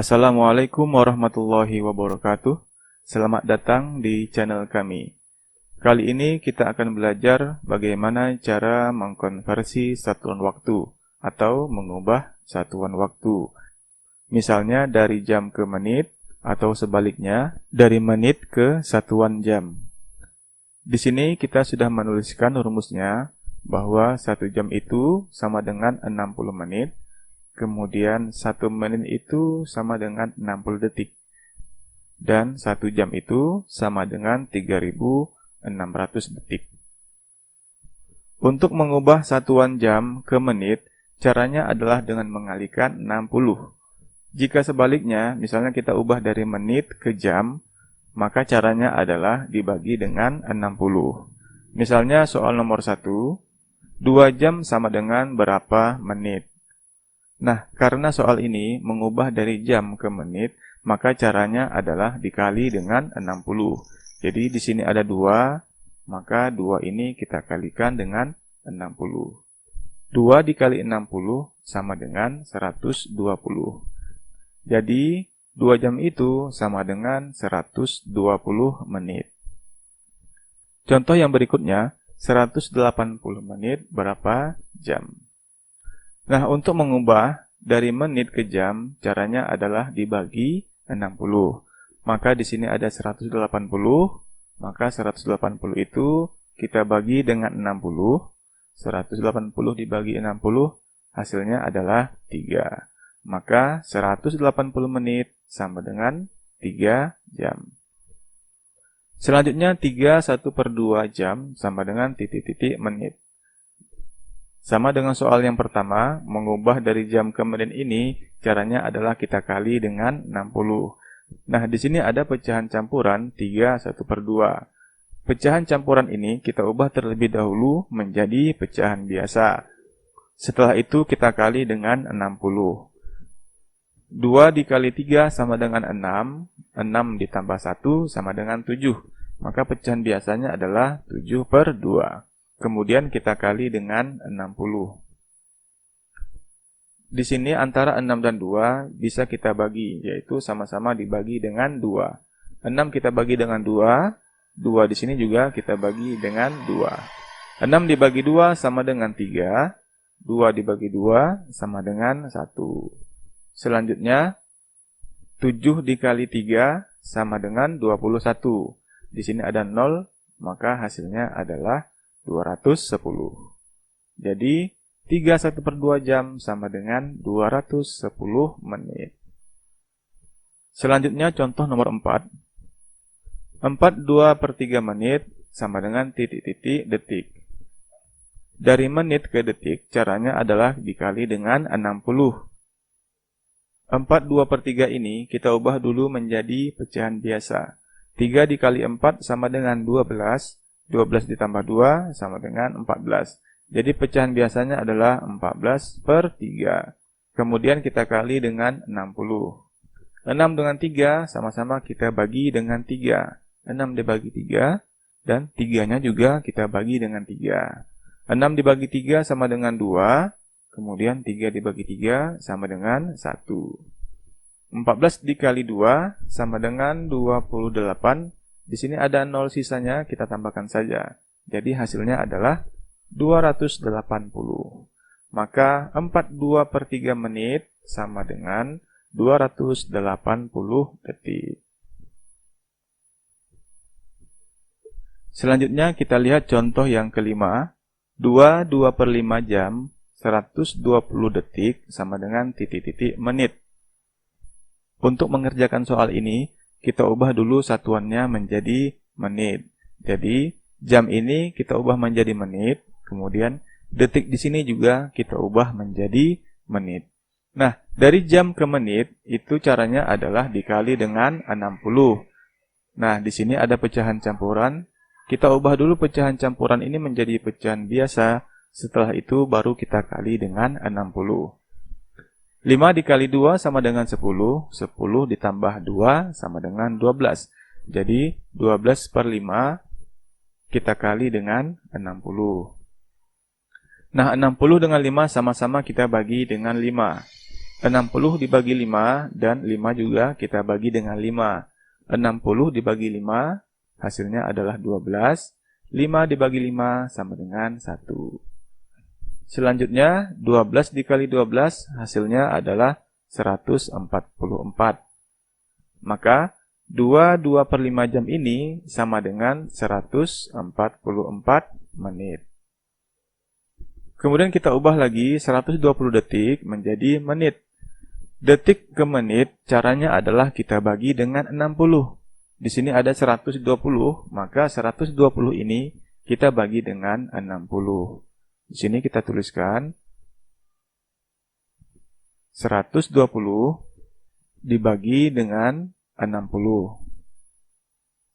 Assalamualaikum warahmatullahi wabarakatuh. Selamat datang di channel kami. Kali ini kita akan belajar bagaimana cara mengkonversi satuan waktu atau mengubah satuan waktu. Misalnya dari jam ke menit atau sebaliknya dari menit ke satuan jam. Di sini kita sudah menuliskan rumusnya bahwa 1 jam itu sama dengan 60 menit. Kemudian 1 menit itu sama dengan 60 detik. Dan 1 jam itu sama dengan 3600 detik. Untuk mengubah satuan jam ke menit, caranya adalah dengan mengalihkan 60. Jika sebaliknya, misalnya kita ubah dari menit ke jam, maka caranya adalah dibagi dengan 60. Misalnya soal nomor 1, 2 jam sama dengan berapa menit? Nah, karena soal ini mengubah dari jam ke menit, maka caranya adalah dikali dengan 60. Jadi di sini ada 2, maka 2 ini kita kalikan dengan 60. 2 dikali 60 sama dengan 120. Jadi 2 jam itu sama dengan 120 menit. Contoh yang berikutnya, 180 menit berapa jam? Nah, untuk mengubah dari menit ke jam, caranya adalah dibagi 60. Maka di sini ada 180, maka 180 itu kita bagi dengan 60. 180 dibagi 60, hasilnya adalah 3. Maka 180 menit sama dengan 3 jam. Selanjutnya 3/1/2 jam sama dengan titik-titik menit. Sama dengan soal yang pertama, mengubah dari jam ke menit ini, caranya adalah kita kali dengan 60. Nah, di sini ada pecahan campuran 3/1/2. Pecahan campuran ini kita ubah terlebih dahulu menjadi pecahan biasa. Setelah itu kita kali dengan 60. 2 dikali 3 sama dengan 6. 6 ditambah 1 sama dengan 7. Maka pecahan biasanya adalah 7/2. Kemudian kita kali dengan 60. Di sini antara 6 dan 2 bisa kita bagi, yaitu sama-sama dibagi dengan 2. 6 kita bagi dengan 2, 2 di sini juga kita bagi dengan 2. 6 dibagi 2 sama dengan 3, 2 dibagi 2 sama dengan 1. Selanjutnya, 7 dikali 3 sama dengan 21. Di sini ada 0, maka hasilnya adalah 210. Jadi 3/1/2 jam sama dengan 210 menit. Selanjutnya contoh nomor 4. 4/2/3 menit sama dengan titik-titik detik. Dari menit ke detik, caranya adalah dikali dengan 60. 4/2/3 ini kita ubah dulu menjadi pecahan biasa. 3 dikali 4 sama dengan 12. 12 ditambah 2 sama dengan 14. Jadi pecahan biasanya adalah 14/3. Kemudian kita kali dengan 60. 6 dengan 3 sama-sama kita bagi dengan 3. 6 dibagi 3 dan 3-nya juga kita bagi dengan 3. 6 dibagi 3 sama dengan 2. Kemudian 3 dibagi 3 sama dengan 1. 14 dikali 2 sama dengan 28. Di sini ada 0 sisanya, kita tambahkan saja. Jadi hasilnya adalah 280. Maka 4/2/3 menit sama dengan 280 detik. Selanjutnya kita lihat contoh yang kelima. 2/2/5 jam, 120 detik sama dengan titik-titik menit. Untuk mengerjakan soal ini, kita ubah dulu satuannya menjadi menit. Jadi, jam ini kita ubah menjadi menit, kemudian detik di sini juga kita ubah menjadi menit. Nah, dari jam ke menit, itu caranya adalah dikali dengan 60. Nah, di sini ada pecahan campuran. Kita ubah dulu pecahan campuran ini menjadi pecahan biasa. Setelah itu baru kita kali dengan 60. 5 dikali 2 sama dengan 10. 10 ditambah 2 sama dengan 12. Jadi 12/5 kita kali dengan 60. Nah, 60 dengan 5 sama-sama kita bagi dengan 5. 60 dibagi 5 dan 5 juga kita bagi dengan 5. 60 dibagi 5 hasilnya adalah 12. 5 dibagi 5 sama dengan 1. Selanjutnya 12 dikali 12 hasilnya adalah 144. Maka 2/5 jam ini sama dengan 144 menit. Kemudian kita ubah lagi 120 detik menjadi menit. Detik ke menit caranya adalah kita bagi dengan 60. Di sini ada 120, maka 120 ini kita bagi dengan 60. Di sini kita tuliskan 120 dibagi dengan 60.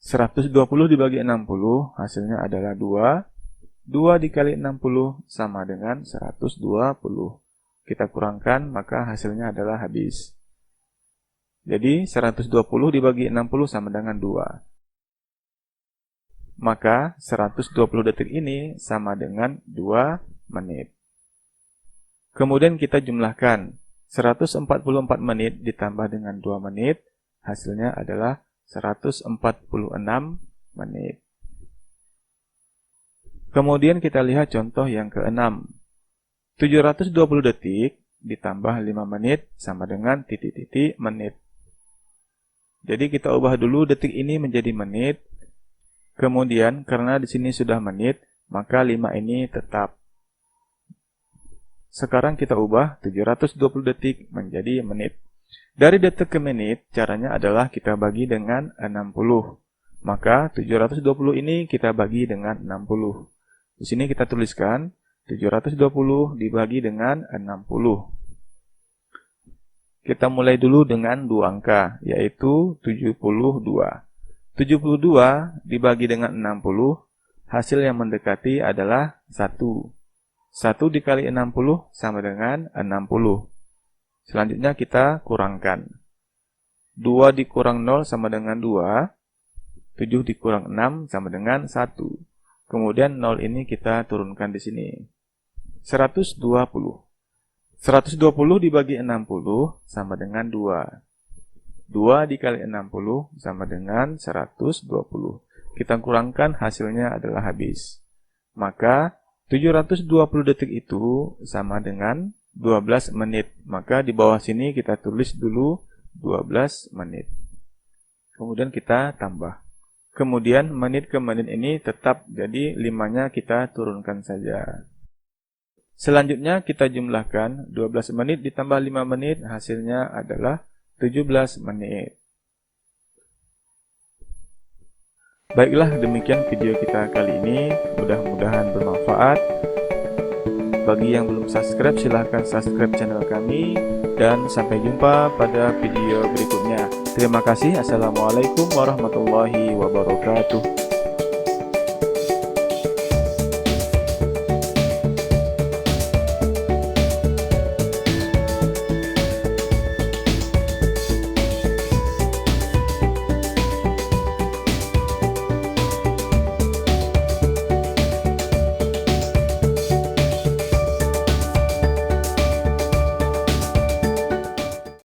120 dibagi 60 hasilnya adalah 2. 2 dikali 60 sama dengan 120. Kita kurangkan, maka hasilnya adalah habis. Jadi 120 dibagi 60 sama dengan 2. Maka 120 detik ini sama dengan 2 menit. Kemudian kita jumlahkan 144 menit ditambah dengan 2 menit, hasilnya adalah 146 menit. Kemudian kita lihat contoh yang ke-6. 720 detik ditambah 5 menit sama dengan titik-titik menit. Jadi kita ubah dulu detik ini menjadi menit. Kemudian karena di sini sudah menit, maka 5 ini tetap. Sekarang kita ubah 720 detik menjadi menit. Dari detik ke menit, caranya adalah kita bagi dengan 60. Maka 720 ini kita bagi dengan 60. Di sini kita tuliskan 720 dibagi dengan 60. Kita mulai dulu dengan 2 angka, yaitu 72. 72 dibagi dengan 60, hasil yang mendekati adalah 1. 1 dikali 60 sama dengan 60. Selanjutnya kita kurangkan. 2 dikurang 0 sama dengan 2. 7 dikurang 6 sama dengan 1. Kemudian 0 ini kita turunkan di sini. 120. 120 dibagi 60 sama dengan 2. 2 dikali 60 sama dengan 120. Kita kurangkan, hasilnya adalah habis. Maka 720 detik itu sama dengan 12 menit. Maka di bawah sini kita tulis dulu 12 menit. Kemudian kita tambah. Kemudian menit ke menit ini tetap, jadi 5-nya kita turunkan saja. Selanjutnya kita jumlahkan 12 menit ditambah 5 menit, hasilnya adalah 17 menit. Baiklah, demikian video kita kali ini. Mudah-mudahan bermanfaat. Bagi yang belum subscribe, silahkan subscribe channel kami. Dan sampai jumpa pada video berikutnya. Terima kasih. Assalamualaikum warahmatullahi wabarakatuh.